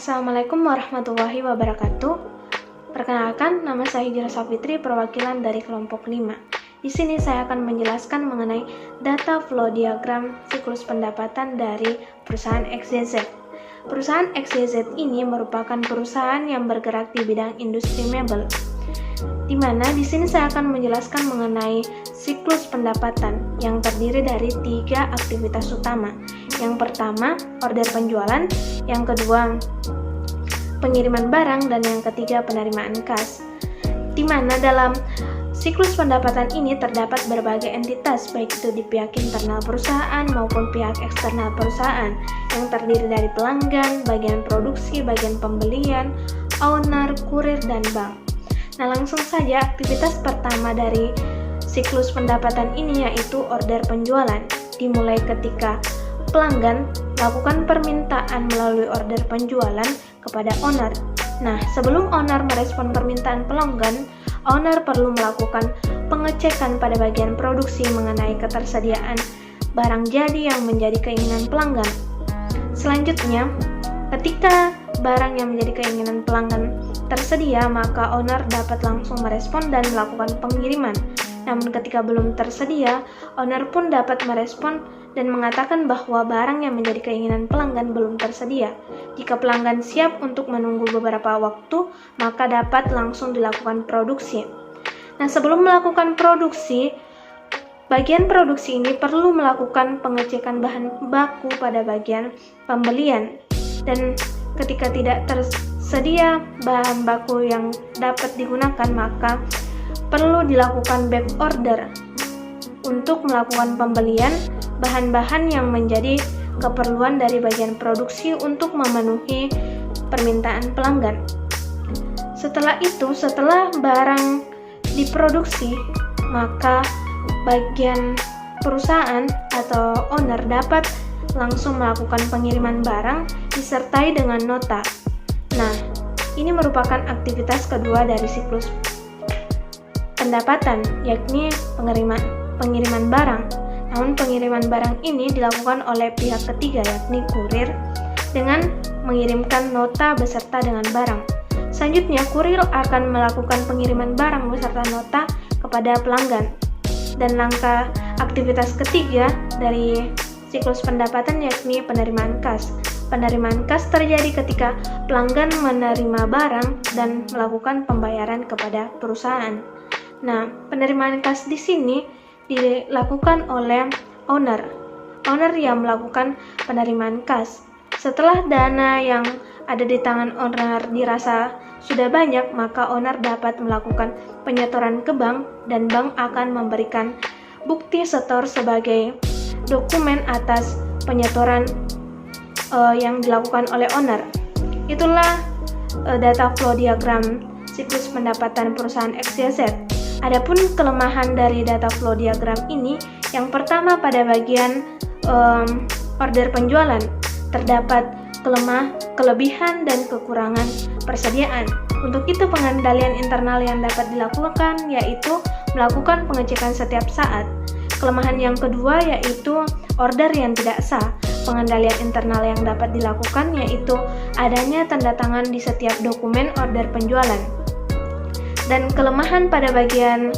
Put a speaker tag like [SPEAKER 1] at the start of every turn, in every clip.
[SPEAKER 1] Assalamualaikum warahmatullahi wabarakatuh. Perkenalkan, nama saya Hijrah Safitri, perwakilan dari kelompok 5. Di sini saya akan menjelaskan mengenai data flow diagram siklus pendapatan dari perusahaan XYZ. Perusahaan XYZ ini merupakan perusahaan yang bergerak di bidang industri mebel. Di mana di sini saya akan menjelaskan mengenai siklus pendapatan yang terdiri dari 3 aktivitas utama. Yang pertama, order penjualan, yang kedua, pengiriman barang, dan yang ketiga, penerimaan kas. Di mana dalam siklus pendapatan ini terdapat berbagai entitas, baik itu di pihak internal perusahaan maupun pihak eksternal perusahaan, yang terdiri dari pelanggan, bagian produksi, bagian pembelian, owner, kurir, dan bank. Nah, langsung saja aktivitas pertama dari siklus pendapatan ini yaitu order penjualan. Dimulai ketika pelanggan melakukan permintaan melalui order penjualan kepada owner. Nah, sebelum owner merespon permintaan pelanggan, owner perlu melakukan pengecekan pada bagian produksi mengenai ketersediaan barang jadi yang menjadi keinginan pelanggan. Selanjutnya, ketika barang yang menjadi keinginan pelanggan tersedia, maka owner dapat langsung merespon dan melakukan pengiriman. Namun ketika belum tersedia, owner pun dapat merespon dan mengatakan bahwa barang yang menjadi keinginan pelanggan belum tersedia. Jika pelanggan siap untuk menunggu beberapa waktu, maka dapat langsung dilakukan produksi. Nah, sebelum melakukan produksi, bagian produksi ini perlu melakukan pengecekan bahan baku pada bagian pembelian. Dan ketika tidak tersedia bahan baku yang dapat digunakan, maka perlu dilakukan back order untuk melakukan pembelian bahan-bahan yang menjadi keperluan dari bagian produksi untuk memenuhi permintaan pelanggan. Setelah itu, setelah barang diproduksi, maka bagian perusahaan atau owner dapat langsung melakukan pengiriman barang disertai dengan nota. Nah, ini merupakan aktivitas kedua dari siklus pendapatan, yakni pengiriman barang. Namun pengiriman barang ini dilakukan oleh pihak ketiga, yakni kurir, dengan mengirimkan nota beserta dengan barang. Selanjutnya, kurir akan melakukan pengiriman barang beserta nota kepada pelanggan. Dan langkah aktivitas ketiga dari siklus pendapatan yakni penerimaan kas. Penerimaan kas terjadi ketika pelanggan menerima barang dan melakukan pembayaran kepada perusahaan. Nah, penerimaan kas di sini dilakukan oleh owner yang melakukan penerimaan kas. Setelah dana yang ada di tangan owner dirasa sudah banyak, maka owner dapat melakukan penyetoran ke bank dan bank akan memberikan bukti setor sebagai dokumen atas penyetoran yang dilakukan oleh owner. Itulah data flow diagram siklus pendapatan perusahaan XYZ. Adapun kelemahan dari data flow diagram ini, yang pertama pada bagian order penjualan terdapat kelebihan dan kekurangan persediaan. Untuk itu pengendalian internal yang dapat dilakukan yaitu melakukan pengecekan setiap saat. Kelemahan yang kedua yaitu order yang tidak sah. Pengendalian internal yang dapat dilakukan yaitu adanya tanda tangan di setiap dokumen order penjualan. Dan kelemahan pada bagian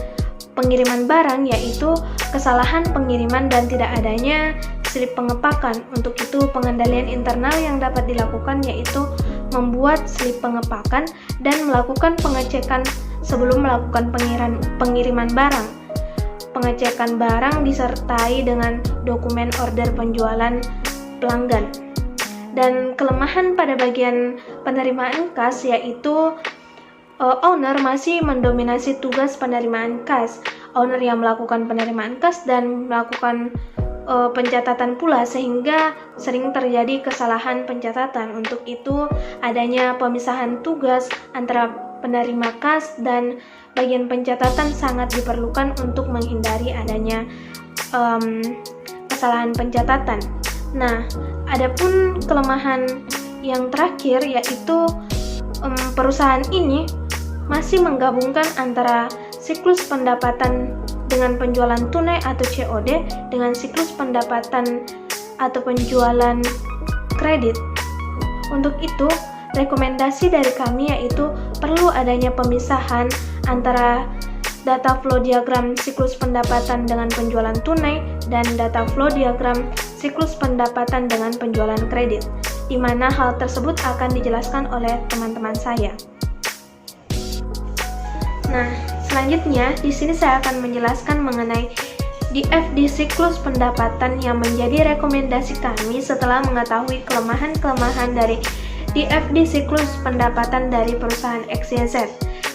[SPEAKER 1] pengiriman barang yaitu kesalahan pengiriman dan tidak adanya slip pengepakan. Untuk itu pengendalian internal yang dapat dilakukan yaitu membuat slip pengepakan dan melakukan pengecekan sebelum melakukan pengiriman barang. Pengecekan barang disertai dengan dokumen order penjualan pelanggan. Dan kelemahan pada bagian penerimaan kas yaitu owner masih mendominasi tugas penerimaan kas. Owner yang melakukan penerimaan kas dan melakukan pencatatan pula, sehingga sering terjadi kesalahan pencatatan. Untuk itu adanya pemisahan tugas antara penerima kas dan bagian pencatatan sangat diperlukan untuk menghindari adanya kesalahan pencatatan. Nah, adapun kelemahan yang terakhir yaitu perusahaan ini masih menggabungkan antara siklus pendapatan dengan penjualan tunai atau COD dengan siklus pendapatan atau penjualan kredit. Untuk itu, rekomendasi dari kami yaitu perlu adanya pemisahan antara data flow diagram siklus pendapatan dengan penjualan tunai dan data flow diagram siklus pendapatan dengan penjualan kredit, di mana hal tersebut akan dijelaskan oleh teman-teman saya. Nah, selanjutnya di sini saya akan menjelaskan mengenai DFD siklus pendapatan yang menjadi rekomendasi kami setelah mengetahui kelemahan-kelemahan dari DFD siklus pendapatan dari perusahaan XYZ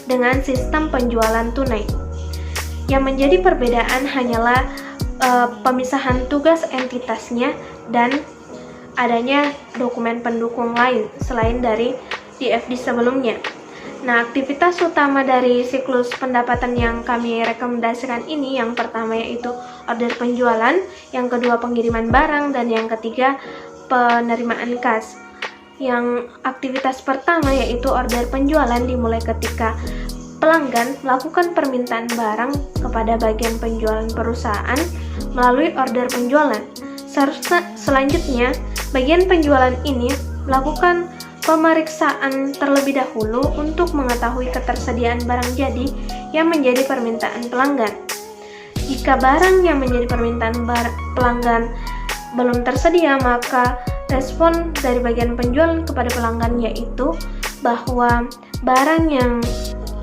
[SPEAKER 1] dengan sistem penjualan tunai. Yang menjadi perbedaan hanyalah pemisahan tugas entitasnya dan adanya dokumen pendukung lain selain dari DFD sebelumnya. Nah, aktivitas utama dari siklus pendapatan yang kami rekomendasikan ini yang pertama yaitu order penjualan, yang kedua pengiriman barang, dan yang ketiga penerimaan kas. Yang aktivitas pertama yaitu order penjualan dimulai ketika pelanggan melakukan permintaan barang kepada bagian penjualan perusahaan melalui order penjualan. Selanjutnya, bagian penjualan ini melakukan pemeriksaan terlebih dahulu untuk mengetahui ketersediaan barang jadi yang menjadi permintaan pelanggan. Jika barang yang menjadi permintaan pelanggan belum tersedia, maka respon dari bagian penjualan kepada pelanggan yaitu bahwa barang yang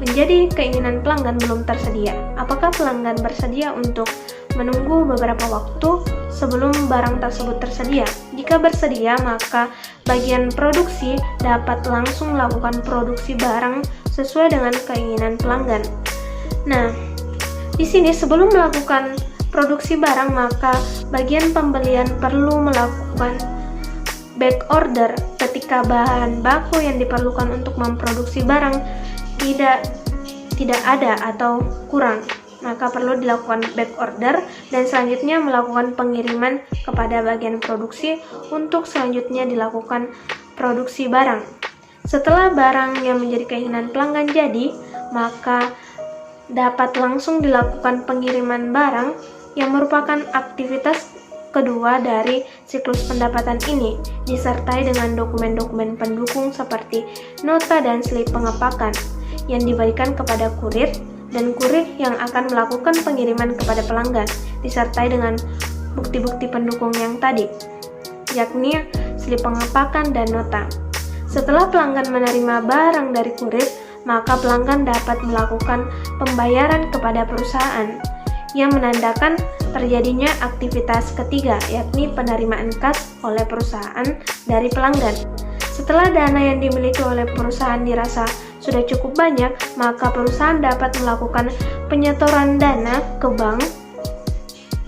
[SPEAKER 1] menjadi keinginan pelanggan belum tersedia. Apakah pelanggan bersedia untuk menunggu beberapa waktu sebelum barang tersebut tersedia? Jika bersedia, maka bagian produksi dapat langsung melakukan produksi barang sesuai dengan keinginan pelanggan. Nah, di sini sebelum melakukan produksi barang, maka bagian pembelian perlu melakukan back order ketika bahan baku yang diperlukan untuk memproduksi barang tidak ada atau kurang, maka perlu dilakukan back order dan selanjutnya melakukan pengiriman kepada bagian produksi untuk selanjutnya dilakukan produksi barang. Setelah barang yang menjadi keinginan pelanggan jadi, maka dapat langsung dilakukan pengiriman barang yang merupakan aktivitas kedua dari siklus pendapatan ini, disertai dengan dokumen-dokumen pendukung seperti nota dan slip pengepakan yang diberikan kepada kurir dan kurir yang akan melakukan pengiriman kepada pelanggan, disertai dengan bukti-bukti pendukung yang tadi, yakni slip pengepakan dan nota. Setelah pelanggan menerima barang dari kurir, maka pelanggan dapat melakukan pembayaran kepada perusahaan yang menandakan terjadinya aktivitas ketiga, yakni penerimaan kas oleh perusahaan dari pelanggan. Setelah dana yang dimiliki oleh perusahaan dirasa sudah cukup banyak, maka perusahaan dapat melakukan penyetoran dana ke bank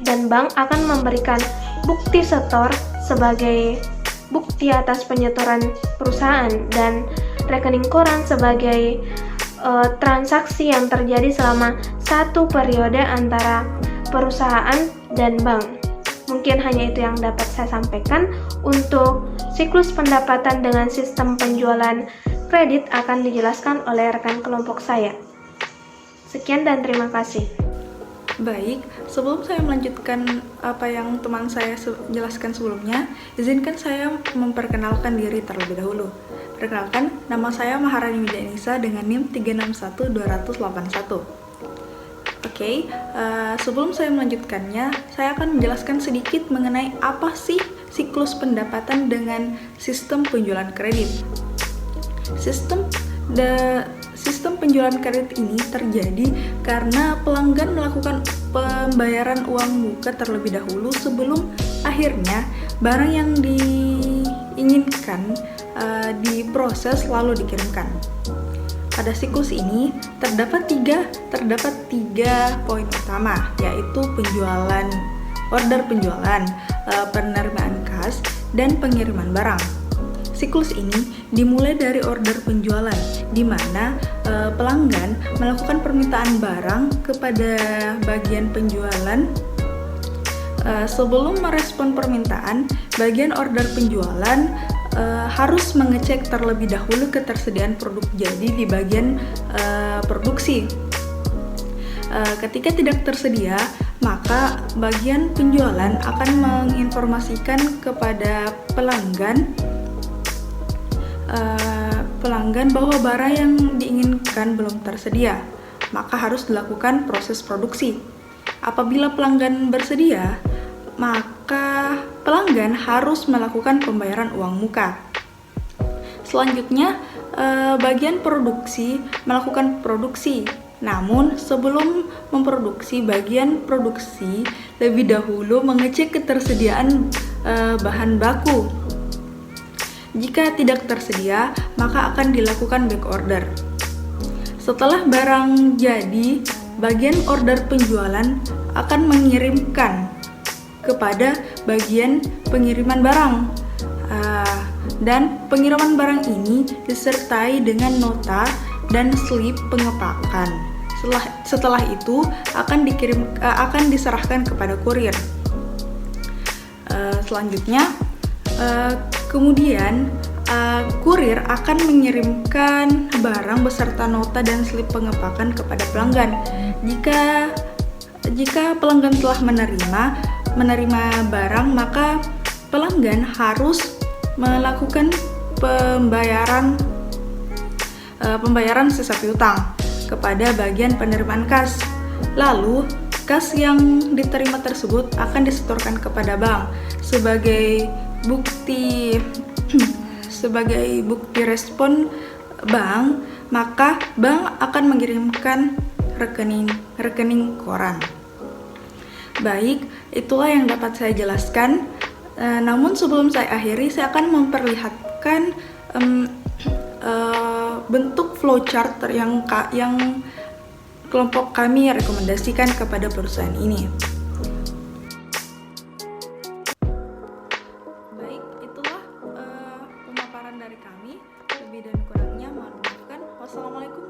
[SPEAKER 1] dan bank akan memberikan bukti setor sebagai bukti atas penyetoran perusahaan dan rekening koran sebagai transaksi yang terjadi selama satu periode antara perusahaan dan bank. Mungkin hanya itu yang dapat saya sampaikan. Untuk siklus pendapatan dengan sistem penjualan kredit akan dijelaskan oleh rekan kelompok saya. Sekian dan terima kasih.
[SPEAKER 2] Baik, sebelum saya melanjutkan apa yang teman saya jelaskan sebelumnya, izinkan saya memperkenalkan diri terlebih dahulu. Perkenalkan, nama saya Maharani Widianisa dengan NIM 361281. Oke, sebelum saya melanjutkannya, saya akan menjelaskan sedikit mengenai apa sih siklus pendapatan dengan sistem penjualan kredit. Sistem penjualan kredit ini terjadi karena pelanggan melakukan pembayaran uang muka terlebih dahulu sebelum akhirnya barang yang diinginkan diproses lalu dikirimkan. Pada siklus ini terdapat tiga poin utama, yaitu order penjualan, penerimaan kas, dan pengiriman barang. Siklus ini dimulai dari order penjualan, di mana pelanggan melakukan permintaan barang kepada bagian penjualan. Sebelum merespon permintaan, bagian order penjualan harus mengecek terlebih dahulu ketersediaan produk jadi di bagian produksi. Ketika tidak tersedia, maka bagian penjualan akan menginformasikan kepada pelanggan pelanggan bahwa barang yang diinginkan belum tersedia, maka harus dilakukan proses produksi. Apabila pelanggan bersedia, maka pelanggan harus melakukan pembayaran uang muka. Selanjutnya, bagian produksi melakukan produksi. Namun, sebelum memproduksi, bagian produksi lebih dahulu mengecek ketersediaan bahan baku. Jika tidak tersedia, maka akan dilakukan back order. Setelah barang jadi, bagian order penjualan akan mengirimkan kepada bagian pengiriman barang. Dan pengiriman barang ini disertai dengan nota dan slip pengepakan. Setelah itu akan diserahkan kepada kurir. Selanjutnya, kemudian kurir akan mengirimkan barang beserta nota dan slip pengepakan kepada pelanggan. Jika pelanggan telah menerima barang, maka pelanggan harus melakukan pembayaran sisa piutang kepada bagian penerimaan kas. Lalu, kas yang diterima tersebut akan disetorkan kepada bank sebagai bukti respon bank, maka bank akan mengirimkan rekening koran. Baik, itulah yang dapat saya jelaskan. Namun sebelum saya akhiri, saya akan memperlihatkan bentuk flowchart yang kelompok kami rekomendasikan kepada perusahaan ini. Baik, itulah pemaparan dari kami. Lebih dan kurangnya mohon maafkan. Wassalamualaikum